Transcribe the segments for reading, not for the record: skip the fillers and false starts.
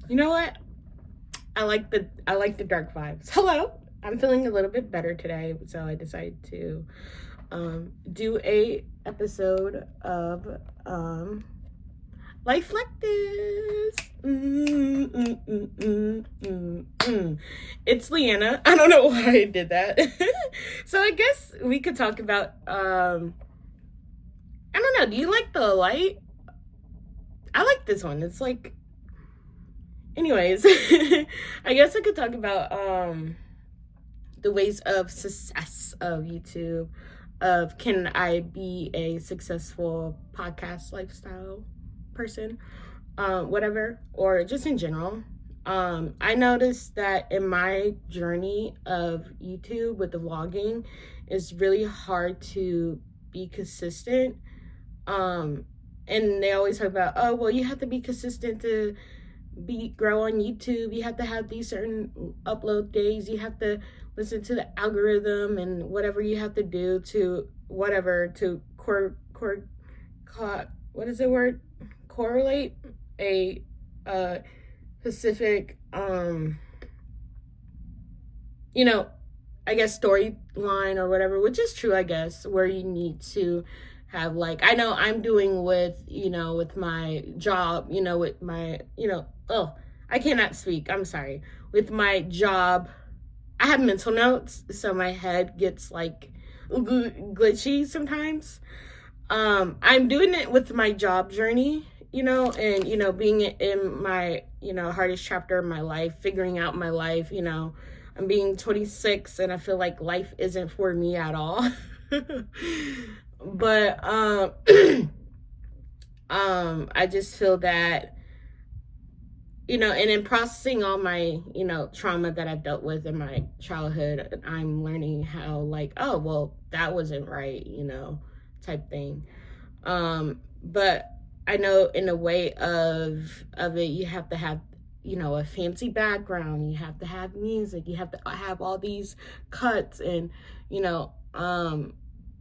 You know what? I like the dark vibes. Hello. I'm feeling a little bit better today, so I decided to do a episode of Life Like This. It's Leanna. I don't know why I did that. So I guess we could talk about I don't know, do you like the light? I like this one. It's like, anyways, I guess I could talk about the ways of success of YouTube, of can I be a successful podcast lifestyle person, whatever, or just in general. I noticed that in my journey of YouTube with the vlogging, it's really hard to be consistent. And they always talk about, oh, well, you have to be consistent to grow on YouTube. You have to have these certain upload days. You have to listen to the algorithm and whatever you have to do to whatever to what is the word? Correlate a specific I guess storyline or whatever, which is true, I guess, where you need to have, like, I know I'm doing with my job, with my, I cannot speak. I'm sorry. With my job, I have mental notes, so my head gets like glitchy sometimes. I'm doing it with my job journey, and, being in my, hardest chapter of my life, figuring out my life, I'm being 26 and I feel like life isn't for me at all. But I just feel that, and in processing all my, trauma that I've dealt with in my childhood, I'm learning how, like, oh, well, that wasn't right, type thing. But I know in a way of it, you have to have, a fancy background, you have to have music, you have to have all these cuts and,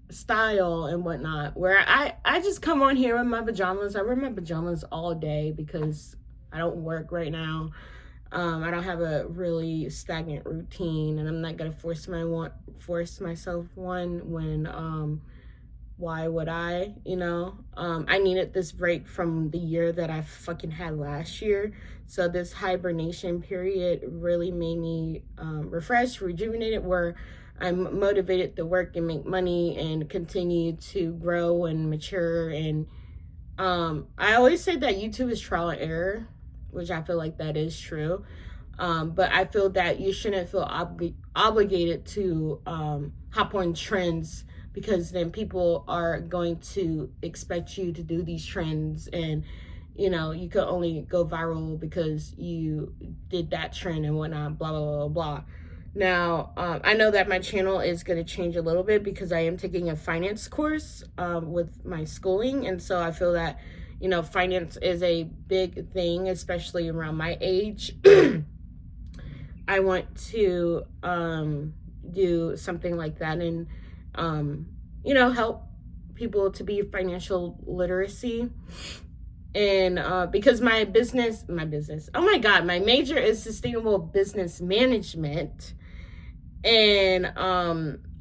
style and whatnot, where I just come on here in my pajamas. I wear my pajamas all day because I don't work right now. I don't have a really stagnant routine, and I'm not gonna force myself one when why would I? I needed this break from the year that I fucking had last year. So this hibernation period really made me refreshed, rejuvenated, where I'm motivated to work and make money and continue to grow and mature. And I always say that YouTube is trial and error, which I feel like that is true. But I feel that you shouldn't feel obligated to hop on trends, because then people are going to expect you to do these trends, and you could only go viral because you did that trend and whatnot, blah, blah, blah, blah. Now, I know that my channel is going to change a little bit because I am taking a finance course with my schooling. And so I feel that, finance is a big thing, especially around my age. I want to do something like that and, help people to be financial literacy. And because my major is sustainable business management. And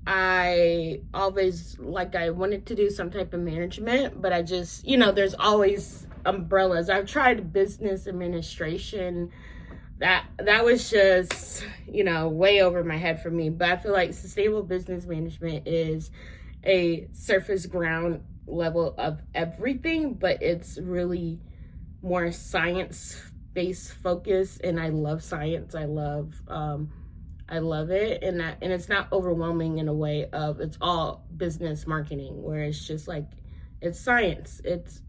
I always, I wanted to do some type of management, but I just, there's always umbrellas. I've tried business administration. That was just, way over my head for me. But I feel like sustainable business management is a surface ground level of everything, but it's really more science-based focus, and I love science. I love it, and it's not overwhelming in a way of it's all business marketing, where it's just like it's science. It's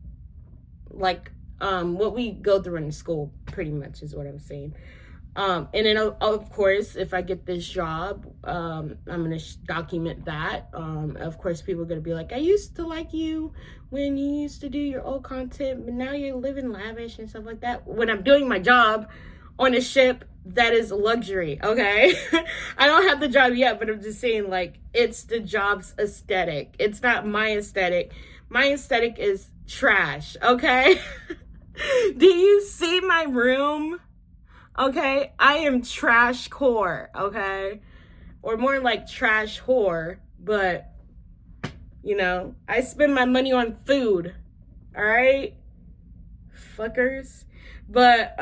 like what we go through in school, pretty much, is what I'm saying. And then, of course, if I get this job, I'm going to document that. Of course, people are going to be like, I used to like you when you used to do your old content, but now you're living lavish and stuff like that. When I'm doing my job on a ship, that is luxury, okay? I don't have the job yet, but I'm just saying, like, it's the job's aesthetic. It's not my aesthetic. My aesthetic is trash, okay? Do you see my room? Okay, I am trash core, okay? Or more like trash whore, but you know, I spend my money on food. All right? Fuckers. But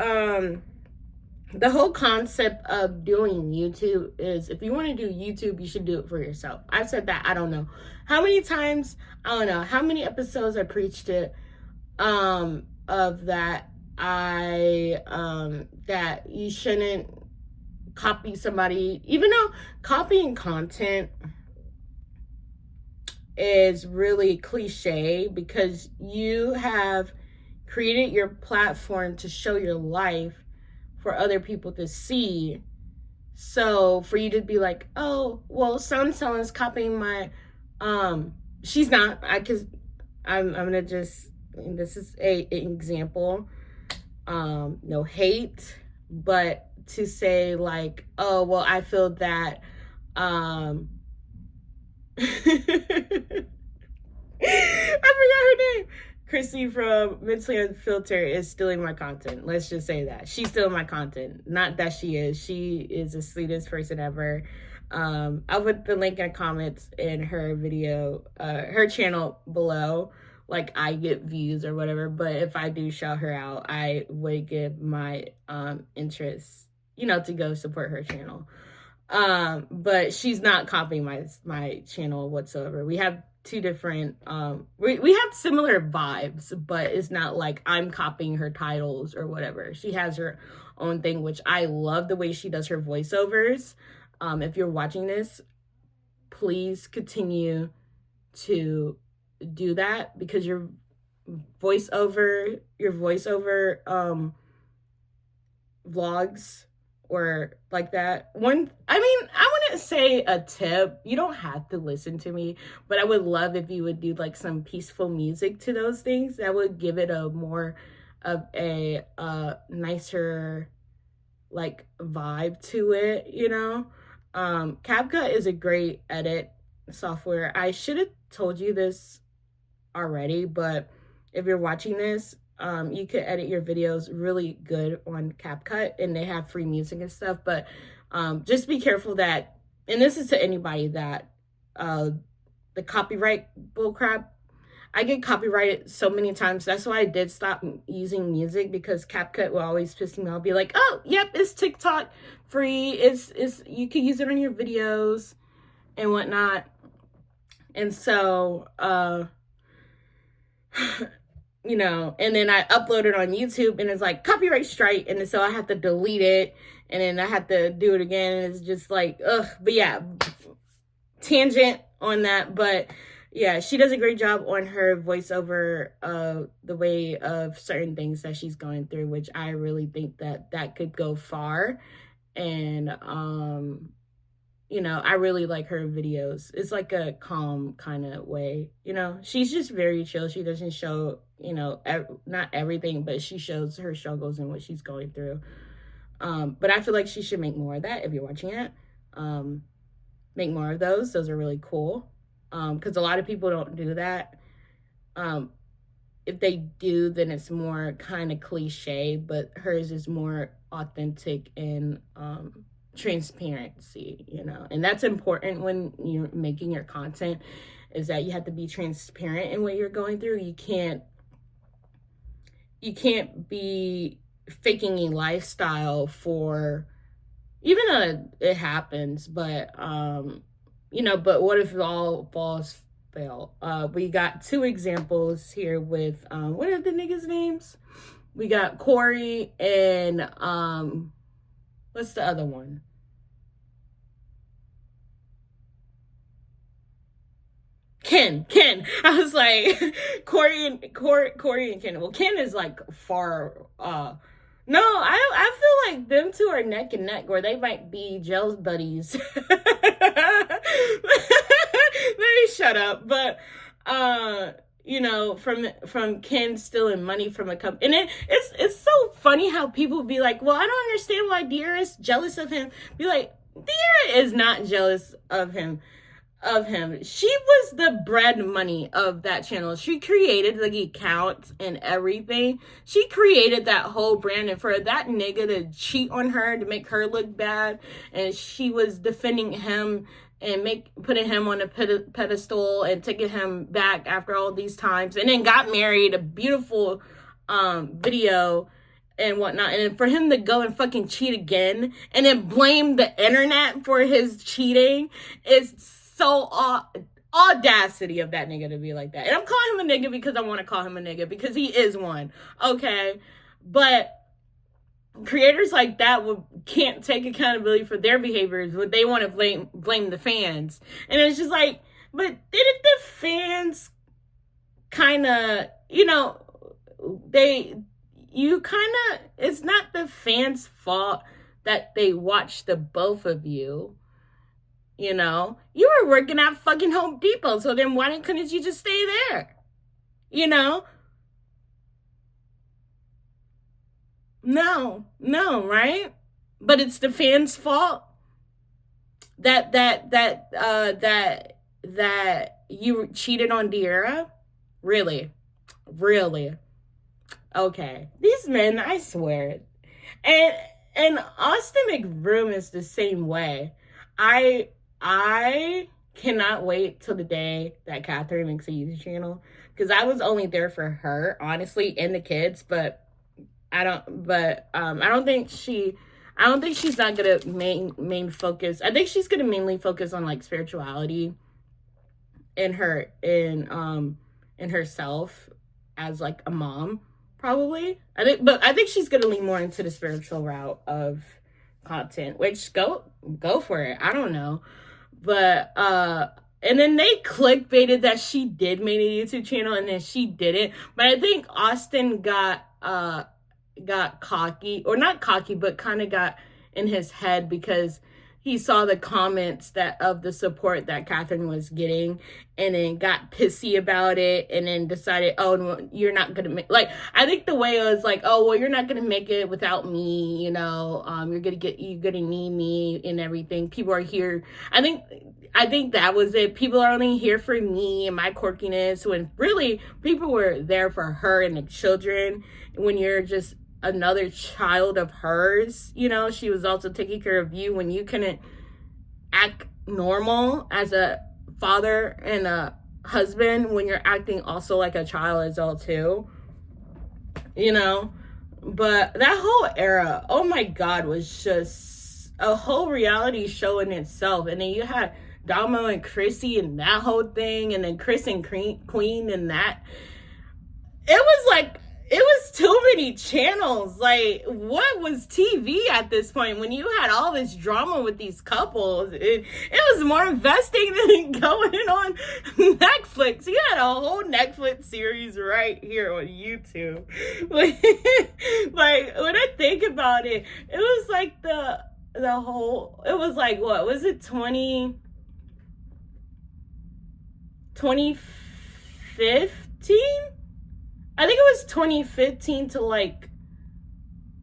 the whole concept of doing YouTube is if you want to do YouTube, you should do it for yourself. I've said that, I don't know how many times, I don't know how many episodes I preached it of that that you shouldn't copy somebody, even though copying content is really cliche because you have created your platform to show your life for other people to see. So for you to be like, oh, well, so-and-so is copying my, she's not, I'm gonna just, this is an example, no hate, but to say like, oh, well, I feel that, I forgot her name. Chrissy from Mentally Unfiltered is stealing my content. Let's just say that. She's stealing my content. Not that she is. She is the sweetest person ever. I'll put the link in the comments in her video, her channel below. Like I get views or whatever. But if I do shout her out, I would give my interest, you know, to go support her channel. But she's not copying my channel whatsoever. We have two different we have similar vibes, but it's not like I'm copying her titles or whatever. She has her own thing, which I love the way she does her voiceovers. If you're watching this, please continue to do that because your voiceover vlogs or like that one, I mean, I wouldn't say a tip, you don't have to listen to me, but I would love if you would do like some peaceful music to those things. That would give it a more of a nicer like vibe to it, you know. CapCut is a great edit software. I should have told you this already, but if you're watching this, you could edit your videos really good on CapCut, and they have free music and stuff, but just be careful that, and this is to anybody that the copyright bullcrap, I get copyrighted so many times. That's why I did stop using music, because CapCut will always piss me off. I'll be like, oh, yep, it's TikTok free, it's you can use it on your videos and whatnot. And so you know, and then I upload it on YouTube and it's like copyright strike, and so I have to delete it, and then I have to do it again, and it's just like, ugh. But yeah, tangent on that, but yeah, she does a great job on her voiceover, the way of certain things that she's going through, which I really think that could go far. And you know, I really like her videos. It's like a calm kind of way, you know. She's just very chill. She doesn't show, you know, not everything, but she shows her struggles and what she's going through. But I feel like she should make more of that. If you're watching it, make more of those. Those are really cool. Because a lot of people don't do that. If they do, then it's more kind of cliche, but hers is more authentic and transparency, you know. And that's important when you're making your content, is that you have to be transparent in what you're going through. You can't be faking a lifestyle for, even though it happens, but you know, but what if all falls fail? We got two examples here with what are the niggas' names? We got Corey and what's the other one? Ken. I was like, Corey and Ken. Well, Ken is like far. No, I feel like them two are neck and neck, or they might be jealous buddies. Maybe shut up. But you know, from Ken stealing money from a company, and it's so funny how people be like, well, I don't understand why Dear is jealous of him. Be like, Dear is not jealous of him. of him. She was the bread money of that channel. She created the accounts and everything. She created that whole brand, and for that nigga to cheat on her, to make her look bad, and she was defending him and putting him on a pedestal and taking him back after all these times, and then got married, a beautiful video and whatnot, and then for him to go and fucking cheat again and then blame the internet for his cheating is so audacity of that nigga to be like that. And I'm calling him a nigga because I want to call him a nigga, because he is one, okay? But creators like that can't take accountability for their behaviors, but they want to blame the fans. And it's just like, but didn't the fans kind of, it's not the fans' fault that they watched the both of you. You were working at fucking Home Depot, so then why couldn't you just stay there? No, right? But it's the fans' fault that you cheated on De'Ara? Really? Okay. These men, I swear. And Austin McBroom is the same way. I cannot wait till the day that Catherine makes a YouTube channel, because I was only there for her, honestly, and the kids, but I don't think she's not gonna main focus. I think she's gonna mainly focus on like spirituality in herself as like a mom, probably. I think she's gonna lean more into the spiritual route of content, which go for it. I don't know. But and then they clickbaited that she did make a YouTube channel and then she didn't. But I think Austin got cocky, or not cocky, but kind of got in his head because he saw the comments of the support that Catherine was getting, and then got pissy about it, and then decided, oh, no, you're not gonna make, like, I think the way it was like, oh, well, you're not gonna make it without me, you're gonna need me and everything. People are here. I think that was it. People are only here for me and my quirkiness, when really people were there for her and the children. When you're just another child of hers, she was also taking care of you when you couldn't act normal as a father and a husband, when you're acting also like a child as well too, but that whole era, oh my God, was just a whole reality show in itself. And then you had Damo and Chrissy and that whole thing, and then Chris and Queen and that. It was too many channels. Like, what was TV at this point when you had all this drama with these couples? It was more investing than going on Netflix. You had a whole Netflix series right here on YouTube. Like, when I think about it, it was like the whole, it was like, what was it, 2015? I think it was 2015 to like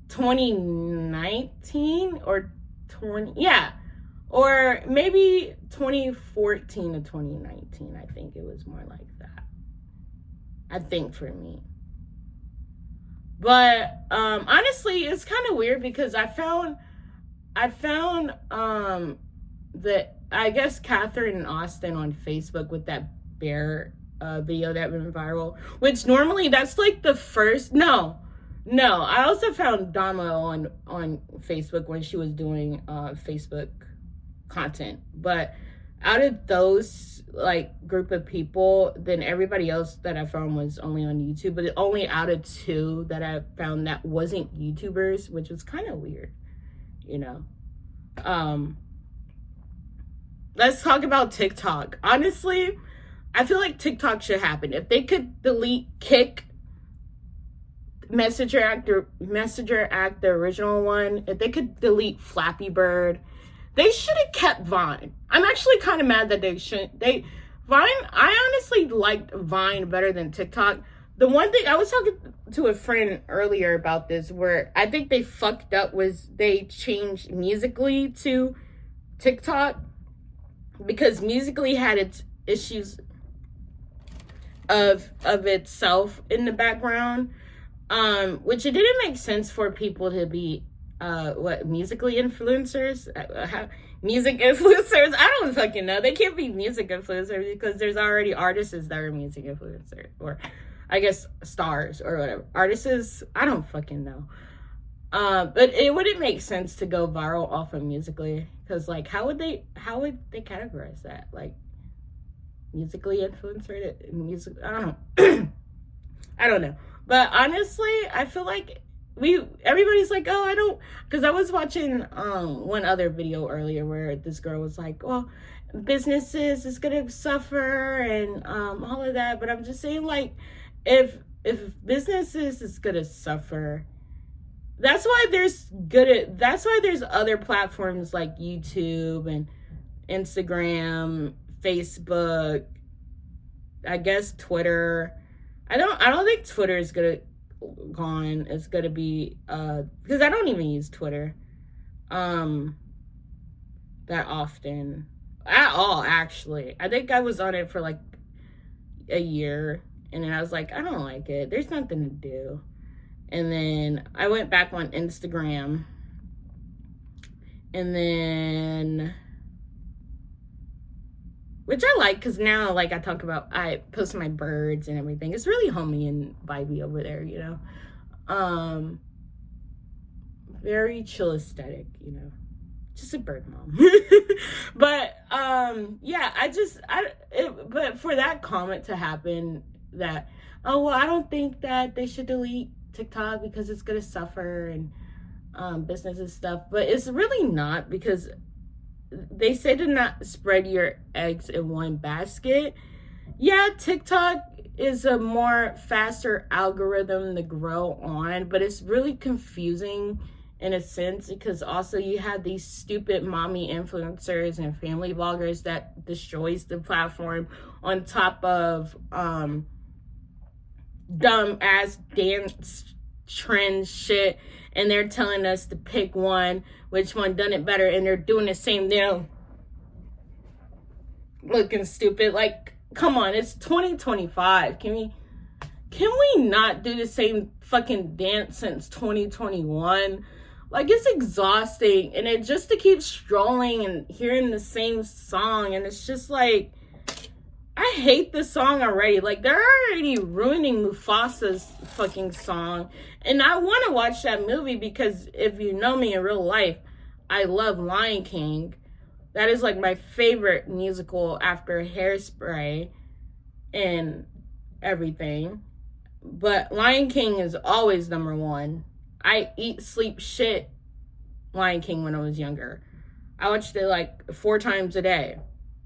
2019 or or maybe 2014 to 2019. I think it was more like that. I think for me. But honestly, it's kind of weird because I found that, I guess, Catherine and Austin on Facebook with that bear video that went viral, which normally that's like the first. No, I also found Dama on Facebook when she was doing Facebook content. But out of those like group of people, then everybody else that I found was only on YouTube. But only out of two that I found that wasn't YouTubers, which was kind of weird, Let's talk about TikTok. Honestly, I feel like TikTok should happen. If they could kick Messenger Act, the original one, if they could delete Flappy Bird, they should have kept Vine. I'm actually kind of mad that they shouldn't. Vine, I honestly liked Vine better than TikTok. The one thing, I was talking to a friend earlier about this, where I think they fucked up was they changed Musically to TikTok. because Musically had its issues of itself in the background, which it didn't make sense for people to be musically influencers, music influencers. I don't fucking know. They can't be music influencers because there's already artists that are music influencers, or I guess stars or whatever. Artists, I don't fucking know. But it wouldn't make sense to go viral off of Musically, because like how would they categorize that? Like musically influencer, music, I don't know. I don't know. But honestly, I feel like everybody's like, oh, I don't, because I was watching one other video earlier where this girl was like, well, businesses is gonna suffer and all of that. But I'm just saying, like, if businesses is gonna suffer, that's why there's other platforms like YouTube and Instagram, Facebook, I guess Twitter. I don't think Twitter is gone. It's gonna be because I don't even use Twitter that often at all, actually. I think I was on it for like a year, and then I was like, I don't like it. There's nothing to do. And then I went back on Instagram, and then, which I like, because now, like, I post my birds and everything. It's really homey and vibey over there, you know. Very chill aesthetic, you know. Just a bird mom. But, yeah, but for that comment to happen that, oh, well, I don't think that they should delete TikTok because it's going to suffer and business and stuff. But it's really not, because they say to not spread your eggs in one basket. Yeah, TikTok is a more faster algorithm to grow on, but it's really confusing in a sense, because also you have these stupid mommy influencers and family bloggers that destroys the platform, on top of dumb ass dance trend shit, and they're telling us to pick one, which one done it better, and they're doing the same thing, looking stupid. Like, come on, it's 2025. Can we not do the same fucking dance since 2021? Like, it's exhausting, and it just to keep strolling and hearing the same song, and it's just like, I hate this song already. Like, they're already ruining Mufasa's fucking song. And I want to watch that movie because if you know me in real life, I love Lion King. That is like my favorite musical after Hairspray and everything. But Lion King is always number one. I eat, sleep, shit Lion King when I was younger. I watched it like 4 times a day,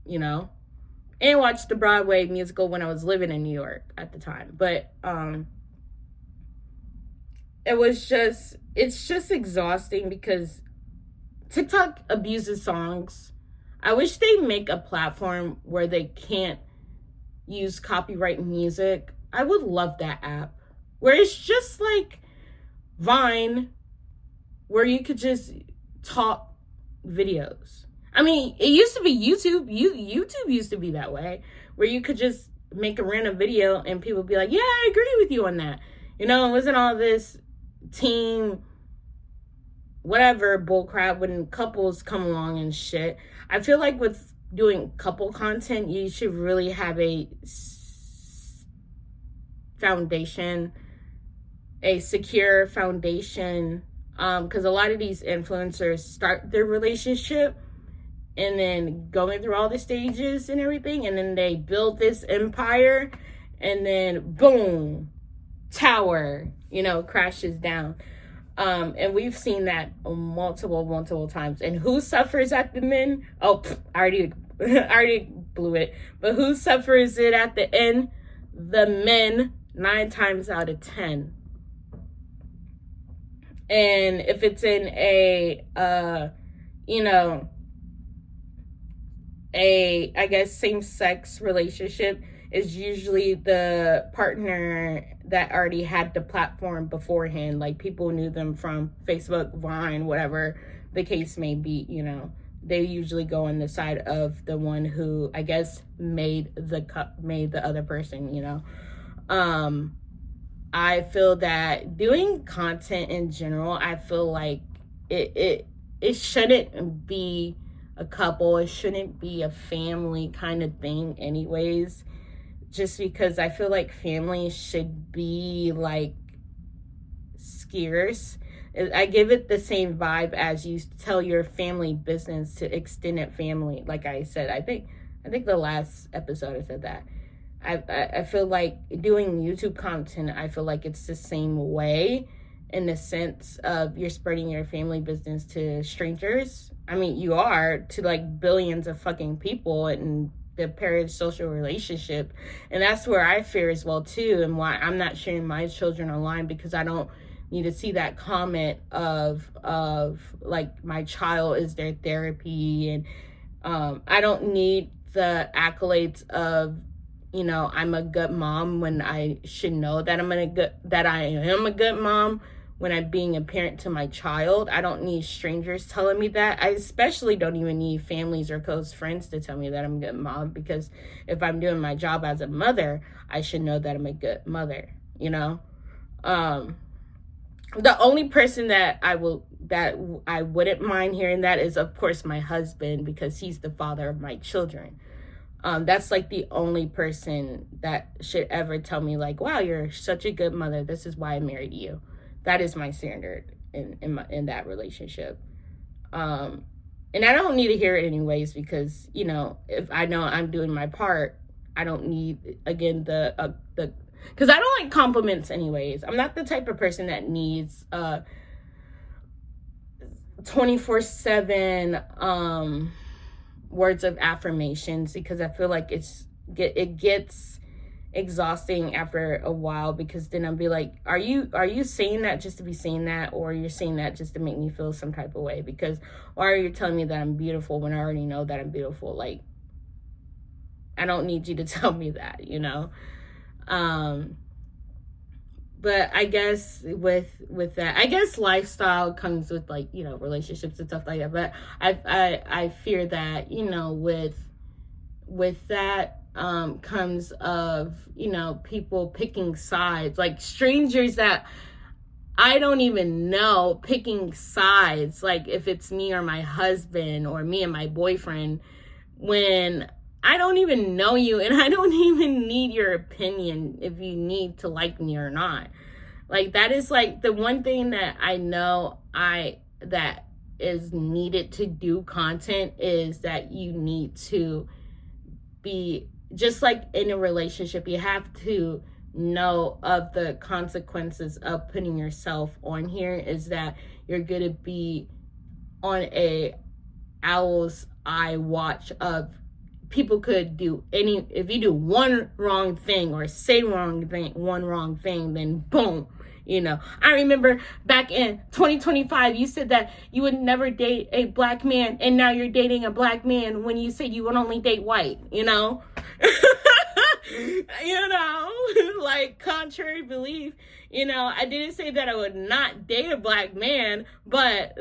you know? And watched the Broadway musical when I was living in New York at the time. But it's just exhausting because TikTok abuses songs. I wish they make a platform where they can't use copyright music. I would love that app. Where it's just like Vine, where you could just talk videos. I mean, it used to be YouTube. YouTube used to be that way, where you could just make a random video and people would be like, yeah, I agree with you on that. You know, it wasn't all this team, whatever bullcrap when couples come along and shit. I feel like with doing couple content, you should really have a foundation, a secure foundation, because a lot of these influencers start their relationship and then going through all the stages and everything, and then they build this empire, and then boom, tower, you know, crashes down. And we've seen that multiple times. And who suffers at the end? Oh, I already blew it. But who suffers it at the end? The men, 9 times out of 10. And if it's in a I guess same-sex relationship, is usually the partner that already had the platform beforehand. Like, people knew them from Facebook, Vine, whatever the case may be, you know. they usually go on the side of the one who, I guess, made the other person, you know. I feel that doing content in general, I feel like it shouldn't be a couple, it shouldn't be a family kind of thing anyways, just because I feel like family should be like scarce. I give it the same vibe as you tell your family business to extended family. Like I said, I think the last episode I said that. I feel like doing YouTube content, I feel like it's the same way, in the sense of you're spreading your family business to strangers. I mean, you are, to like billions of fucking people and the parasocial relationship. And that's where I fear as well too, and why I'm not sharing my children online, because I don't need to see that comment of like my child is their therapy, and I don't need the accolades of, you know, I'm a good mom, when I should know that I am a good mom when I'm being a parent to my child. I don't need strangers telling me that. I especially don't even need families or close friends to tell me that I'm a good mom, because if I'm doing my job as a mother, I should know that I'm a good mother, you know? The only person that I wouldn't mind hearing that is, of course, my husband, because he's the father of my children. That's like the only person that should ever tell me like, wow, you're such a good mother, this is why I married you. That is my standard in that relationship. And I don't need to hear it anyways, because, you know, if I know I'm doing my part, I don't need, again, the because I don't like compliments anyways. I'm not the type of person that needs 24/7 words of affirmations, because I feel like it gets exhausting after a while, because then I'll be like, are you saying that just to be saying that, or you're saying that just to make me feel some type of way? Because why are you telling me that I'm beautiful when I already know that I'm beautiful? Like, I don't need you to tell me that, you know. But I guess with that, I guess lifestyle comes with, like, you know, relationships and stuff like that. But I fear that, you know, with that comes of, you know, people picking sides, like strangers that I don't even know picking sides, like if it's me or my husband or me and my boyfriend, when I don't even know you, and I don't even need your opinion if you need to like me or not. Like, that is like the one thing that I know that is needed to do content, is that you need to be, just like in a relationship, you have to know of the consequences of putting yourself on here, is that you're gonna be on a owl's eye watch of people could do if you do one wrong thing or say one wrong thing, then boom, you know. I remember back in 2025, you said that you would never date a black man, and now you're dating a black man when you said you would only date white, you know. You know, like, contrary belief, you know, I didn't say that I would not date a black man, but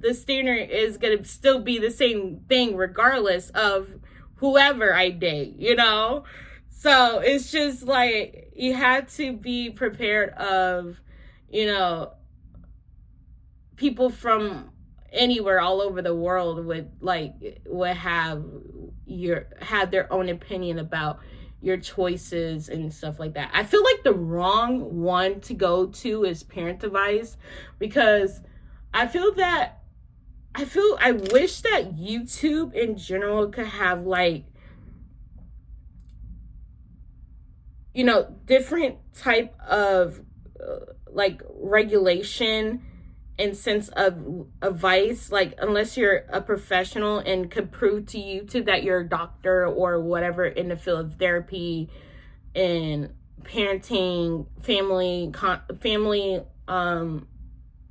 the standard is gonna still be the same thing regardless of whoever I date, you know. So it's just like, you have to be prepared of, you know, people from anywhere all over the world would have their own opinion about your choices and stuff like that. I feel like the wrong one to go to is parent advice, because I wish that YouTube in general could have, like, you know, different type of like regulation and sense of advice. Like, unless you're a professional and could prove to YouTube that you're a doctor or whatever in the field of therapy and parenting, family,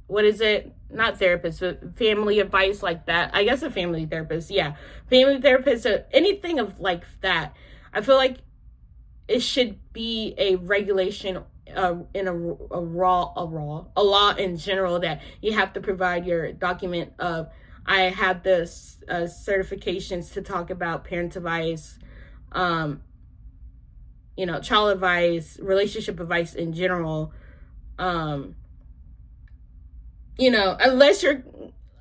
what is it? Not therapist, but family advice, like that. I guess a family therapist, yeah. Family therapist, anything of like that. I feel like it should be a regulation in a law in general, that you have to provide your document of, I have the certifications to talk about parent advice, child advice, relationship advice in general.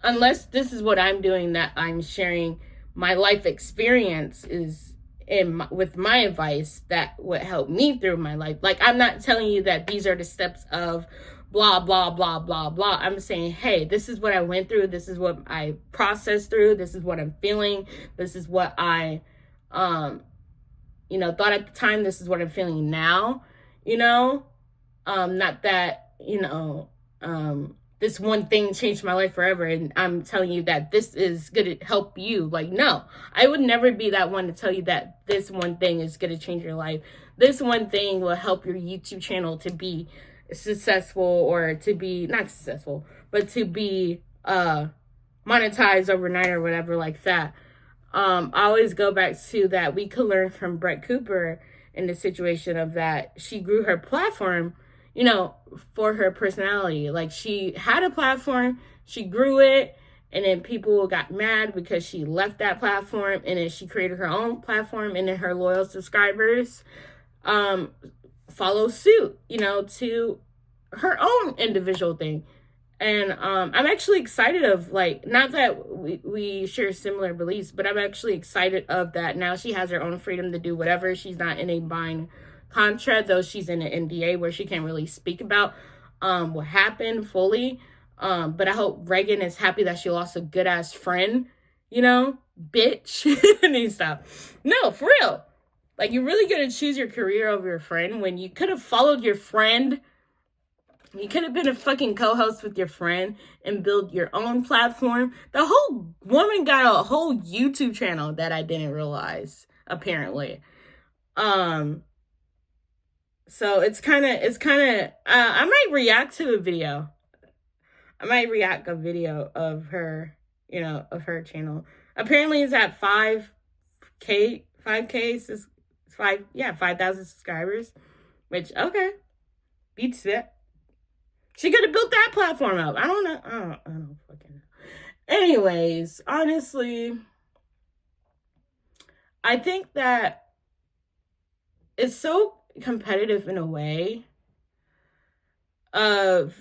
Unless this is what I'm doing, that I'm sharing my life experience is with my advice that would help me through my life. Like, I'm not telling you that these are the steps of blah, blah, blah, blah, blah. I'm saying, hey, this is what I went through. This is what I processed through. This is what I'm feeling. This is what I, thought at the time. This is what I'm feeling now, not that, this one thing changed my life forever and I'm telling you that this is going to help you. Like, no, I would never be that one to tell you that this one thing is going to change your life. This one thing will help your YouTube channel to be successful, or to be not successful, but to be monetized overnight or whatever like that. I always go back to that we could learn from Brett Cooper in the situation of that she grew her platform, for her personality. Like, she had a platform, she grew it, and then people got mad because she left that platform, and then she created her own platform, and then her loyal subscribers follow suit, to her own individual thing. And I'm actually excited of, like, not that we share similar beliefs, but I'm actually excited of that. Now she has her own freedom to do whatever. She's not in a bind contract, though she's in an NDA where she can't really speak about what happened fully. But I hope Reagan is happy that she lost a good ass friend, bitch. And stuff. No, for real. Like, you're really gonna choose your career over your friend when you could have followed your friend. You could have been a fucking co-host with your friend and build your own platform. The whole woman got a whole YouTube channel that I didn't realize, apparently. So it's kind of, I might react to a video. I might react a video of her, of her channel. Apparently it's at 5,000 subscribers, which, okay, beats it. She could have built that platform up. I don't know. I don't fucking know. Anyways, honestly, I think that it's so competitive in a way of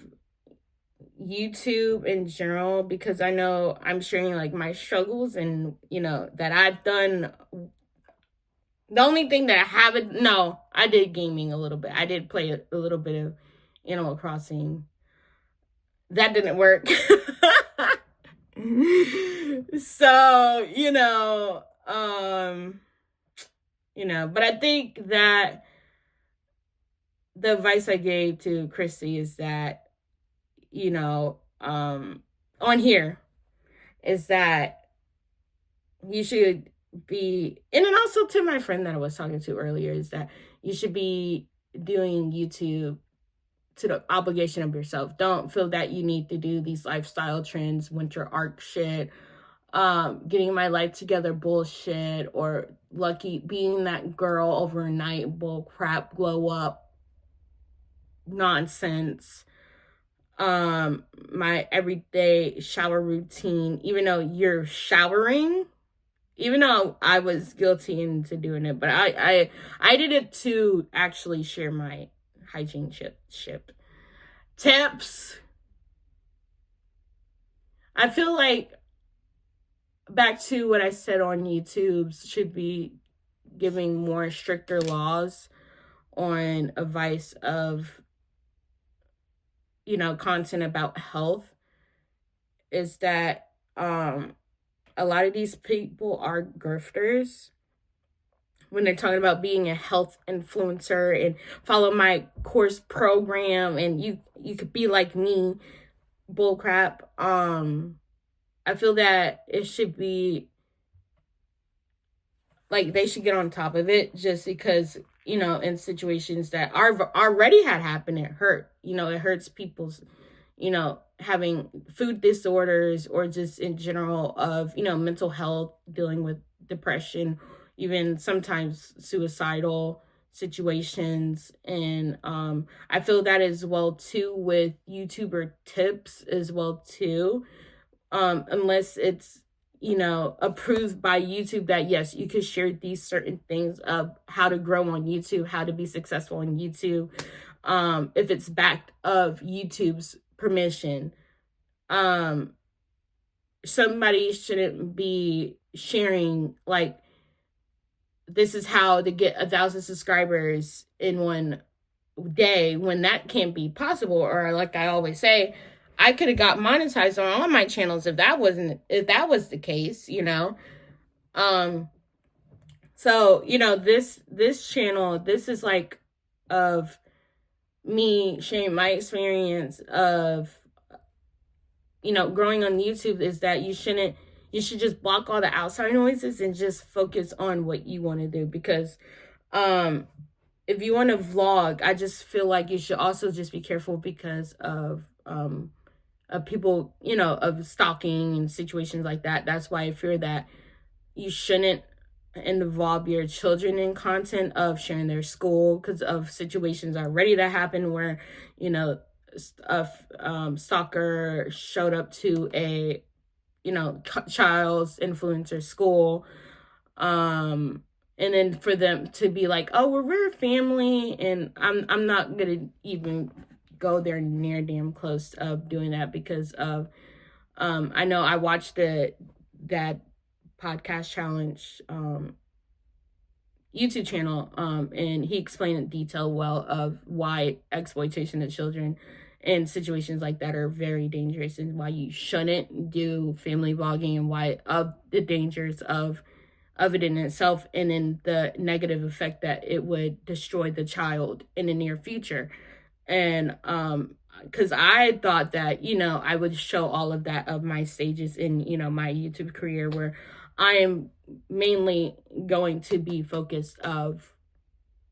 YouTube in general, because I know I'm sharing like my struggles and, that I've done. The only thing that I haven't, no, I did gaming a little bit. I did play a little bit of Animal Crossing. That didn't work. So, but I think that the advice I gave to Chrissy is that, on here, is that you should be, and then also to my friend that I was talking to earlier, is that you should be doing YouTube to the obligation of yourself. Don't feel that you need to do these lifestyle trends, winter arc shit, getting my life together bullshit, or lucky being that girl overnight bull crap, glow up nonsense. My everyday shower routine, even though you're showering, even though I was guilty into doing it, but I did it to actually share my hygiene tips. I feel like, back to what I said on YouTube, should be giving more stricter laws on advice of, content about health, is that a lot of these people are grifters when they're talking about being a health influencer and follow my course program and you could be like me, bullcrap. I feel that it should be like they should get on top of it, just because, in situations that are already had happened, it hurt. It hurts people's, having food disorders, or just in general of, mental health, dealing with depression, even sometimes suicidal situations. And I feel that as well too with YouTuber tips as well too. unless it's, approved by YouTube that yes, you could share these certain things of how to grow on YouTube, how to be successful on YouTube, if it's backed of YouTube's permission. Somebody shouldn't be sharing like, this is how to get 1,000 subscribers in one day, when that can't be possible. Or like I always say, I could have got monetized on all my channels if that was the case, So, this channel, this is like of me sharing my experience of, growing on YouTube, is that you should just block all the outside noises and just focus on what you want to do. Because if you want to vlog, I just feel like you should also just be careful because of people, of stalking and situations like that. That's why I fear that you shouldn't involve your children in content of sharing their school, because of situations already that happened where, a stalker showed up to a, child's influencer school, and then for them to be like, oh, we're a family, and I'm not gonna even go there near damn close of doing that, because of I know I watched that podcast challenge YouTube channel, and he explained in detail well of why exploitation of children in situations like that are very dangerous, and why you shouldn't do family vlogging, and why of the dangers of it in itself, and in the negative effect that it would destroy the child in the near future. And because I thought that, I would show all of that of my stages in, my YouTube career, where I am mainly going to be focused of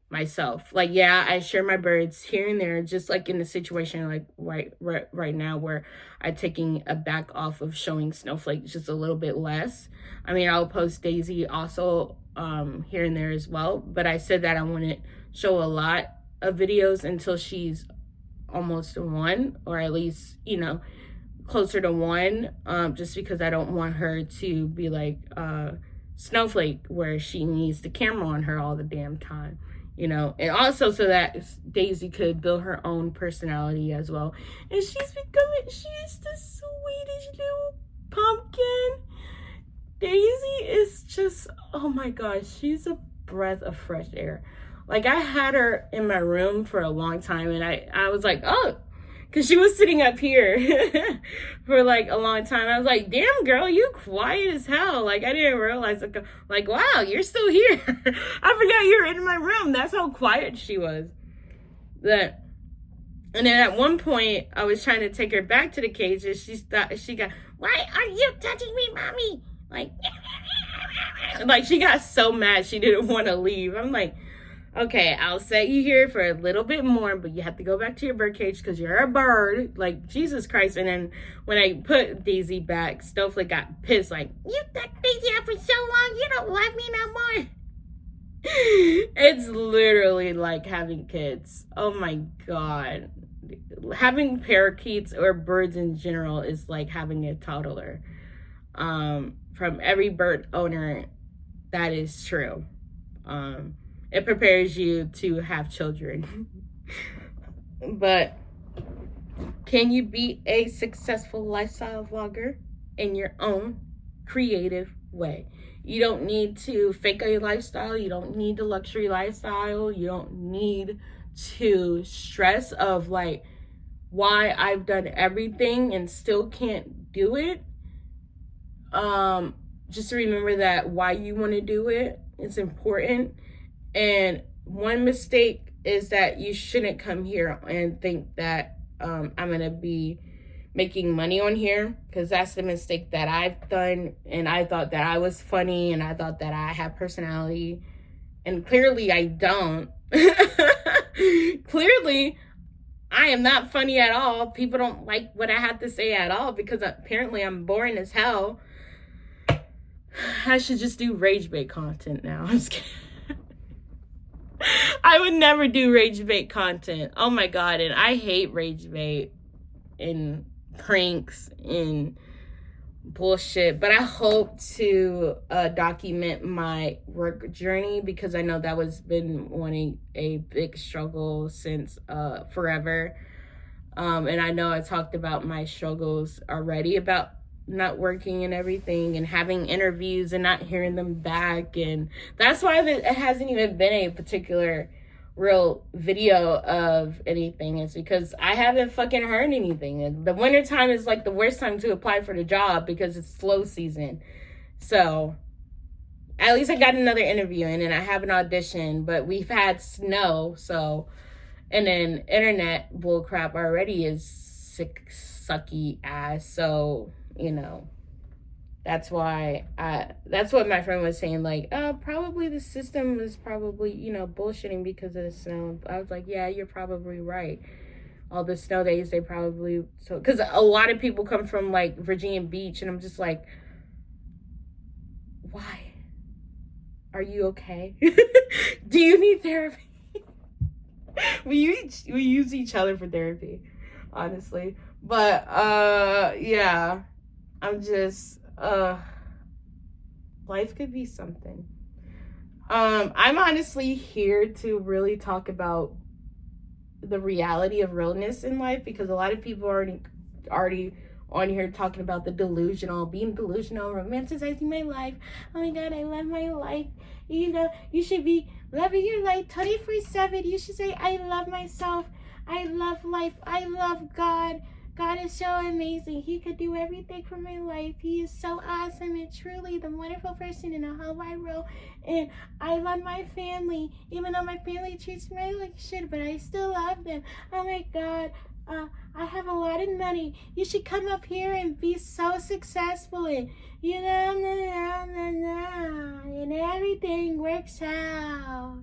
myself. Like, yeah, I share my birds here and there, just like in the situation like right now, where I'm taking a back off of showing Snowflake just a little bit less. I mean, I'll post Daisy also here and there as well, but I said that I wouldn't show a lot of videos until she's almost 1, or at least, closer to 1, just because I don't want her to be like Snowflake, where she needs the camera on her all the damn time, and also so that Daisy could build her own personality as well. And she's the sweetest little pumpkin. Daisy is just, oh my gosh, she's a breath of fresh air. Like, I had her in my room for a long time, and I was like, oh, because she was sitting up here for like a long time. I was like, damn, girl, you quiet as hell. Like, I didn't realize, like, wow, you're still here. I forgot you were in my room. That's how quiet she was. And then at one point, I was trying to take her back to the cage, and she got, why are you touching me, mommy? Like, she got so mad she didn't want to leave. I'm like, okay, I'll set you here for a little bit more, but you have to go back to your bird cage because you're a bird. Like, Jesus Christ. And then when I put Daisy back, Snowflake got pissed. Like, you took Daisy out for so long, you don't love me no more. It's literally like having kids. Oh my God. Having parakeets or birds in general is like having a toddler. From every bird owner, that is true. It prepares you to have children. But can you be a successful lifestyle vlogger in your own creative way? You don't need to fake a lifestyle. You don't need the luxury lifestyle. You don't need to stress of like why I've done everything and still can't do it. Just remember that why you want to do it is important. And one mistake is that you shouldn't come here and think that I'm going to be making money on here, because that's the mistake that I've done. And I thought that I was funny, and I thought that I have personality, and clearly I don't. Clearly, I am not funny at all. People don't like what I have to say at all, because apparently I'm boring as hell. I should just do rage bait content now. I'm just kidding. I would never do rage bait content. Oh my God. And I hate rage bait and pranks and bullshit. But I hope to document my work journey, because I know that was been a big struggle since forever. And I know I talked about my struggles already about not working and everything, and having interviews and not hearing them back. And that's why it hasn't even been a particular real video of anything. It's because I haven't fucking heard anything. And the wintertime is like the worst time to apply for the job because it's slow season. So at least I got another interview in and I have an audition, but we've had snow, so, and then internet bullcrap already is sick, sucky ass. So, you know, that's why that's what my friend was saying, like, probably the system was probably, you know, bullshitting because of the snow. I was like, yeah, you're probably right. All the snow days, they probably, so, because a lot of people come from like Virginia Beach, and I'm just like, why? Are you okay? Do you need therapy? we use each other for therapy, honestly. But yeah, I'm just life could be something. I'm honestly here to really talk about the reality of realness in life, because a lot of people are already on here talking about being delusional, romanticizing my life. Oh my god, I love my life. You know, you should be loving your life 24/7. You should say, I love myself. I love life. I love God. God is so amazing. He could do everything for my life. He is so awesome and truly the wonderful person in the whole wide world. And I love my family, even though my family treats me like shit, but I still love them. Oh my god. I have a lot of money. You should come up here and be so successful, and you know, and everything works out,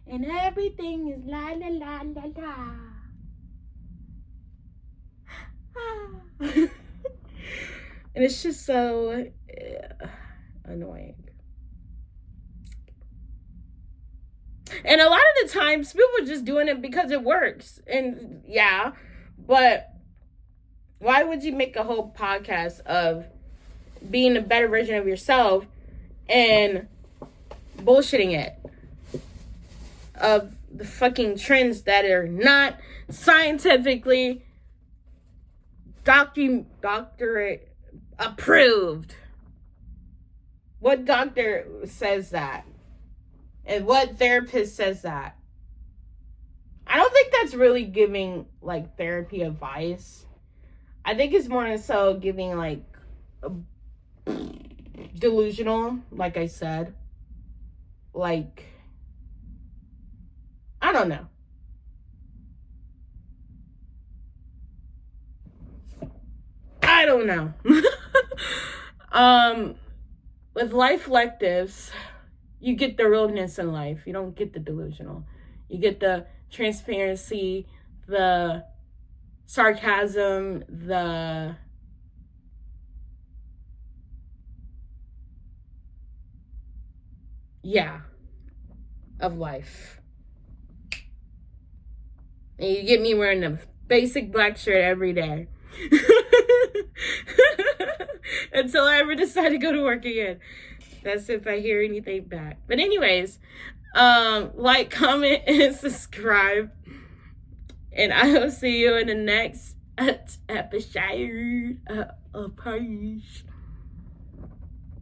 and everything is la la la la la. And it's just so annoying. And a lot of the times people are just doing it because it works. And yeah, but why would you make a whole podcast of being a better version of yourself and bullshitting it? Of the fucking trends that are not scientifically doctorate approved. What doctor says that? And what therapist says that? I don't think that's really giving like therapy advice. I think it's more so giving like delusional, like I said. Like, I don't know. I don't know. With life electives, you get the realness in life. You don't get the delusional. You get the transparency, the sarcasm, the of life. And you get me wearing a basic black shirt every day. Until I ever decide to go to work again. That's if I hear anything back. But anyways, like, comment, and subscribe. And I will see you in the next episode of Page.